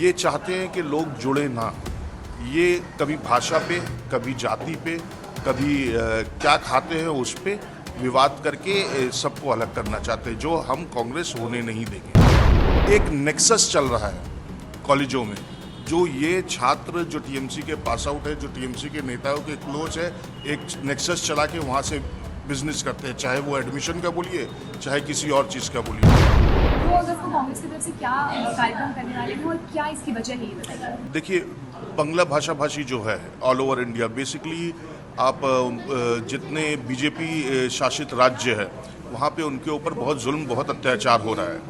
ये चाहते हैं कि लोग जुड़े ना। ये कभी भाषा पे, कभी जाति पे, कभी क्या खाते हैं उस पे विवाद करके सबको अलग करना चाहते हैं, जो हम कांग्रेस होने नहीं देंगे। एक नेक्सस चल रहा है कॉलेजों में, जो ये छात्र जो टीएमसी के पास आउट है, जो टीएमसी के नेताओं के क्लोज है, एक नेक्सस चला के वहाँ से बिजनेस करते हैं, चाहे वो एडमिशन का बोलिए, चाहे किसी और चीज़ का बोलिए। तो अगर वो कांग्रेस की तरफ से क्या कार्यक्रम करने वाले हैं और क्या इसकी वजह है, ये बताइए। देखिए, बांग्ला भाषी जो है ऑल ओवर इंडिया, बेसिकली आप जितने बीजेपी शासित राज्य है वहाँ पे उनके ऊपर बहुत जुल्म, बहुत अत्याचार हो रहा है।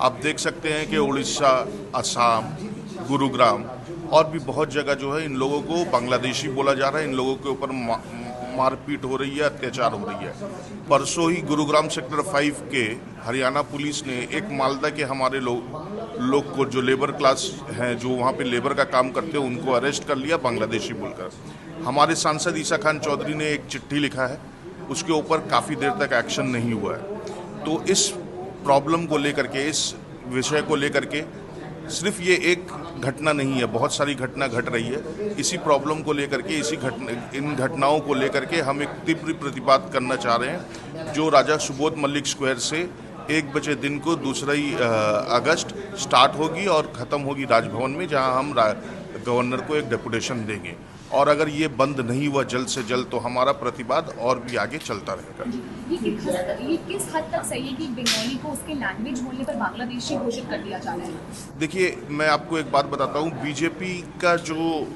आप देख सकते हैं कि उड़ीसा, असम, गुरुग्राम और भी बहुत जगह जो है इन लोगों को बांग्लादेशी बोला जा रहा है, इन लोगों के ऊपर मारपीट हो रही है, अत्याचार हो रही है। परसों ही गुरुग्राम सेक्टर 5 के हरियाणा पुलिस ने एक मालदा के हमारे लोग को, जो लेबर क्लास हैं, जो वहाँ पे लेबर का काम करते हैं, उनको अरेस्ट कर लिया बांग्लादेशी बोलकर। हमारे सांसद ईसा खान चौधरी ने एक चिट्ठी लिखा है, उसके ऊपर काफ़ी देर तक एक्शन नहीं हुआ है। तो इस प्रॉब्लम को लेकर के, इस विषय को लेकर के, सिर्फ ये एक घटना नहीं है, बहुत सारी घटना घट रही है। इसी प्रॉब्लम को लेकर के, इन घटनाओं को लेकर के हम एक तीव्र प्रतिवाद करना चाह रहे हैं, जो राजा सुबोध मलिक स्क्वायर से 1 बजे दिन को 2 अगस्त स्टार्ट होगी और ख़त्म होगी राजभवन में, जहां हम गवर्नर को एक डेपुटेशन देंगे। और अगर ये बंद नहीं हुआ जल्द से जल्द, तो हमारा प्रतिवाद और भी आगे चलता रहेगा। ये किस हद तक सही है कि बंगाली को उसके लैंग्वेज बोलने पर बांग्लादेशी घोषित कर दिया जा रहा है? देखिए, मैं आपको एक बात बताता हूँ, बीजेपी का जो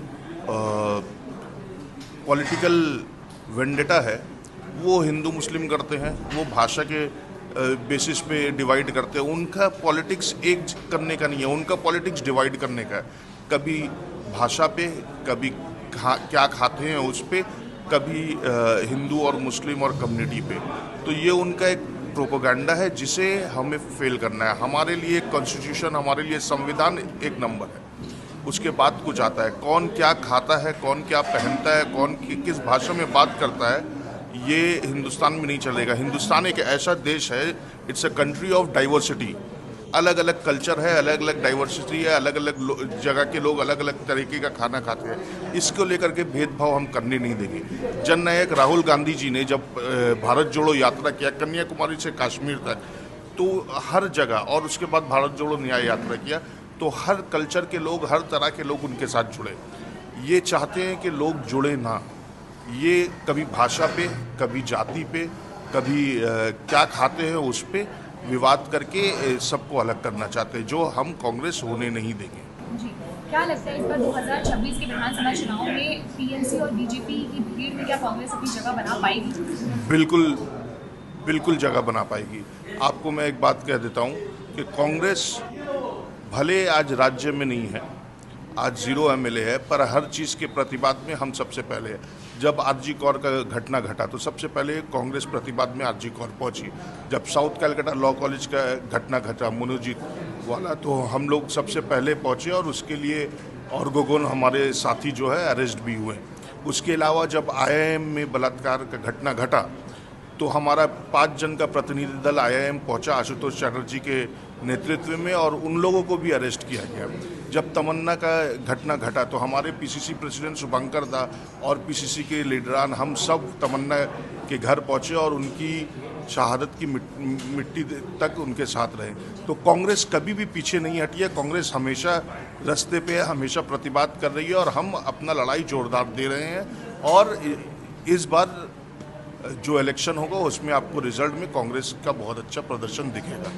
पॉलिटिकल वेंडेटा है वो हिंदू मुस्लिम करते हैं, वो भाषा के बेसिस पे डिवाइड करते हैं। उनका पॉलिटिक्स एक करने का नहीं है, उनका पॉलिटिक्स डिवाइड करने का है। कभी भाषा पे, कभी क्या खाते हैं उस पे, कभी हिंदू और मुस्लिम और कम्युनिटी पे। तो ये उनका एक प्रोपेगेंडा है जिसे हमें फेल करना है। हमारे लिए कॉन्स्टिट्यूशन, हमारे लिए संविधान एक नंबर है, उसके बाद कुछ आता है। कौन क्या खाता है, कौन क्या पहनता है, कौन किस भाषा में बात करता है, ये हिंदुस्तान में नहीं चलेगा। हिंदुस्तान एक ऐसा देश है, it's a country of diversity. अलग अलग कल्चर है, अलग अलग डाइवर्सिटी है, अलग अलग जगह के लोग अलग अलग तरीके का खाना खाते हैं। इसको लेकर के भेदभाव हम करने नहीं देंगे। जननायक राहुल गांधी जी ने जब भारत जोड़ो यात्रा किया, कन्याकुमारी से कश्मीर तक, तो हर जगह, और उसके बाद भारत जोड़ो न्याय यात्रा किया, तो हर कल्चर के लोग, हर तरह के लोग उनके साथ जुड़े। ये चाहते हैं कि लोग जुड़े ना। ये कभी भाषा पे, कभी जाति पे, कभी क्या खाते हैं उस पे विवाद करके सबको अलग करना चाहते हैं, जो हम कांग्रेस होने नहीं देंगे। जी, क्या लगता है इस बार 2026 के विधानसभा चुनाव में टीएमसी और बीजेपी की भीड़ में क्या कांग्रेस अपनी जगह बना पाएगी? बिल्कुल जगह बना पाएगी। आपको मैं एक बात कह देता हूँ कि कांग्रेस भले आज राज्य में नहीं है, आज 0 एमएलए है, पर हर चीज़ के प्रतिवाद में हम सबसे पहले हैं। जब आरजी कौर का घटना घटा तो सबसे पहले कांग्रेस प्रतिवाद में आरजी कौर पहुंची। जब साउथ कलकत्ता लॉ कॉलेज का घटना घटा मनोजीत वाला, तो हम लोग सबसे पहले पहुंचे और उसके लिए और गोगोन हमारे साथी जो है अरेस्ट भी हुए। उसके अलावा जब आईआईएम में बलात्कार का घटना घटा तो हमारा 5 जन का प्रतिनिधि दल आईआईएम पहुंचा आशुतोष चैटर्जी के नेतृत्व में, और उन लोगों को भी अरेस्ट किया गया। जब तमन्ना का घटना घटा तो हमारे पीसीसी प्रेसिडेंट शुभंकर दा और पीसीसी के लीडरान, हम सब तमन्ना के घर पहुंचे और उनकी शहादत की मिट्टी तक उनके साथ रहे। तो कांग्रेस कभी भी पीछे नहीं हटी है। कांग्रेस हमेशा रास्ते पे है, हमेशा प्रतिवाद कर रही है, और हम अपना लड़ाई जोरदार दे रहे हैं। और इस बार जो इलेक्शन होगा उसमें आपको रिजल्ट में कांग्रेस का बहुत अच्छा प्रदर्शन दिखेगा।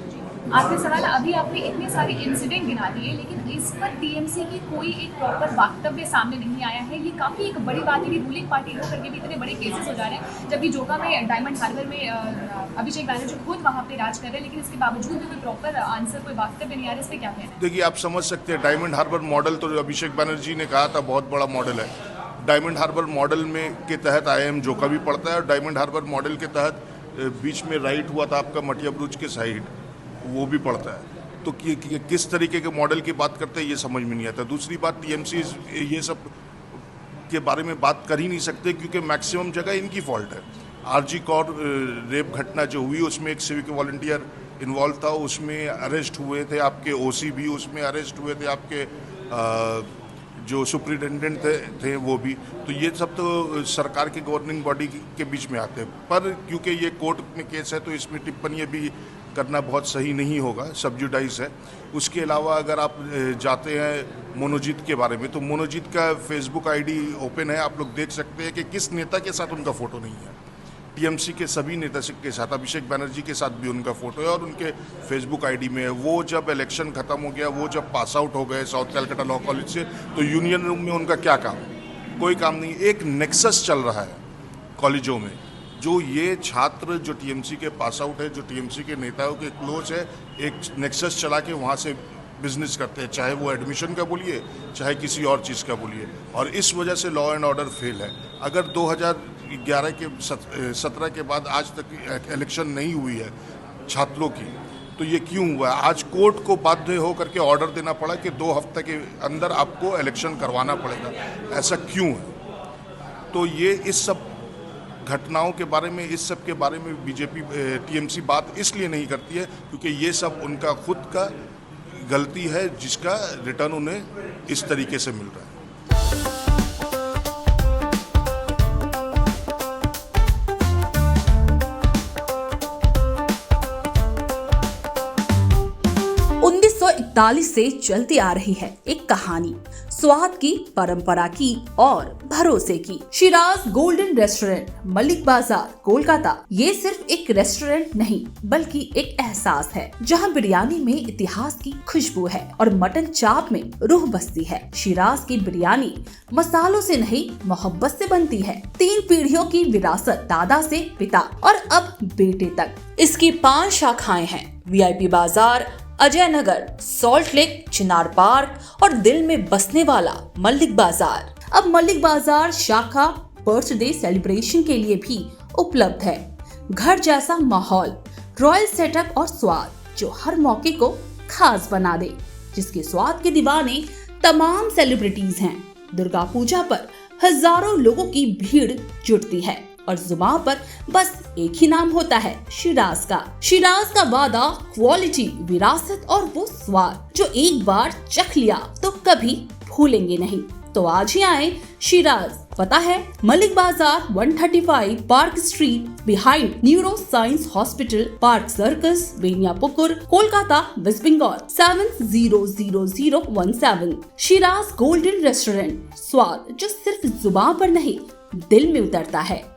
आखिरी सवाल, अभी आपने इतने सारे इंसिडेंट गिना दिए, लेकिन इस पर टीएमसी की कोई एक प्रॉपर वक्तव्य सामने नहीं आया है। ये काफ़ी एक बड़ी बात है कि रूलिंग पार्टी हो करके भी इतने बड़े केसेस हो जा रहे हैं, जबकि जोगा में, डायमंड हार्बर में अभिषेक बैनर्जी खुद वहाँ पे राज कर रहे हैं, लेकिन इसके बावजूद भी कोई प्रॉपर आंसर, कोई वक्तव्य नहीं आ रहा है। इस पर क्या कहना है? देखिए, आप समझ सकते हैं, डायमंड हार्बर मॉडल तो अभिषेक बैनर्जी ने कहा था बहुत बड़ा मॉडल है। डायमंड हार्बर मॉडल में के तहत आईआईएम जोका भी पड़ता है, और डायमंड हार्बर मॉडल के तहत बीच में राइट हुआ था आपका मटिया ब्रुज के साइड, वो भी पड़ता है। तो किस तरीके के मॉडल की बात करते हैं ये समझ में नहीं आता। दूसरी बात, टीएमसी ये सब के बारे में बात कर ही नहीं सकते, क्योंकि मैक्सिमम जगह इनकी फॉल्ट है। आरजी कौर रेप घटना जो हुई उसमें एक सिविक वॉलंटियर इन्वॉल्व था, उसमें अरेस्ट हुए थे आपके ओसी भी, उसमें अरेस्ट हुए थे आपके जो सुप्रिटेंडेंट थे वो भी, तो ये सब तो सरकार के गवर्निंग बॉडी के बीच में आते हैं। पर क्योंकि ये कोर्ट में केस है तो इसमें टिप्पणी भी करना बहुत सही नहीं होगा, सब्जुडाइज है। उसके अलावा अगर आप जाते हैं मोनोजीत के बारे में, तो मोनोजीत का फेसबुक आईडी ओपन है, आप लोग देख सकते हैं कि किस नेता के साथ उनका फ़ोटो नहीं है। टीएमसी के सभी नेता के साथ, अभिषेक बनर्जी के साथ भी उनका फोटो है और उनके फेसबुक आईडी में है। वो जब इलेक्शन खत्म हो गया, वो जब पास आउट हो गए साउथ कैलकाटा लॉ कॉलेज से, तो यूनियन रूम में उनका क्या काम? कोई काम नहीं। एक नेक्सस चल रहा है कॉलेजों में, जो ये छात्र जो टीएमसी के पास आउट है, जो टीएमसी के नेताओं के क्लोज है, एक नेक्सस चला के वहाँ से बिजनेस करते हैं, चाहे वो एडमिशन का बोलिए, चाहे किसी और चीज़ का बोलिए। और इस वजह से लॉ एंड ऑर्डर फेल है। अगर 2011 के 17 के बाद आज तक इलेक्शन नहीं हुई है छात्रों की, तो ये क्यों हुआ? आज कोर्ट को बाध्य होकर के ऑर्डर देना पड़ा कि 2 हफ्ते के अंदर आपको इलेक्शन करवाना पड़ेगा। ऐसा क्यों है? तो ये इस सब घटनाओं के बारे में, इस सब के बारे में बीजेपी टीएमसी बात इसलिए नहीं करती है क्योंकि ये सब उनका खुद का गलती है, जिसका रिटर्न उन्हें इस तरीके से मिल रहा है। से चलती आ रही है एक कहानी, स्वाद की, परंपरा की और भरोसे की। शिराज गोल्डन रेस्टोरेंट, मलिक बाजार, कोलकाता। ये सिर्फ एक रेस्टोरेंट नहीं बल्कि एक एहसास है, जहां बिरयानी में इतिहास की खुशबू है और मटन चाप में रूह बसती है। शिराज की बिरयानी मसालों से नहीं, मोहब्बत से बनती है। 3 पीढ़ियों की विरासत, दादा से पिता और अब बेटे तक। इसकी 5 शाखाएं हैं, वीआईपी बाजार, अजय नगर, सॉल्ट लेक, चिनार पार्क और दिल में बसने वाला मलिक बाजार। अब मलिक बाजार शाखा बर्थडे सेलिब्रेशन के लिए भी उपलब्ध है। घर जैसा माहौल, रॉयल सेटअप और स्वाद जो हर मौके को खास बना दे, जिसके स्वाद के दीवाने तमाम सेलिब्रिटीज हैं। दुर्गा पूजा पर हजारों लोगों की भीड़ जुटती है और जुबान पर बस एक ही नाम होता है, शिराज का। शिराज का वादा, क्वालिटी, विरासत और वो स्वाद जो एक बार चख लिया तो कभी भूलेंगे नहीं। तो आज ही आए शिराज। पता है Mullick Bazar, 135 Park Street, behind neuroscience hospital, Park Circus, Beniapukur, Kolkata, West Bengal 700017। Shiraz Golden Restaurant, स्वाद जो सिर्फ जुबान पर नहीं दिल में उतरता है।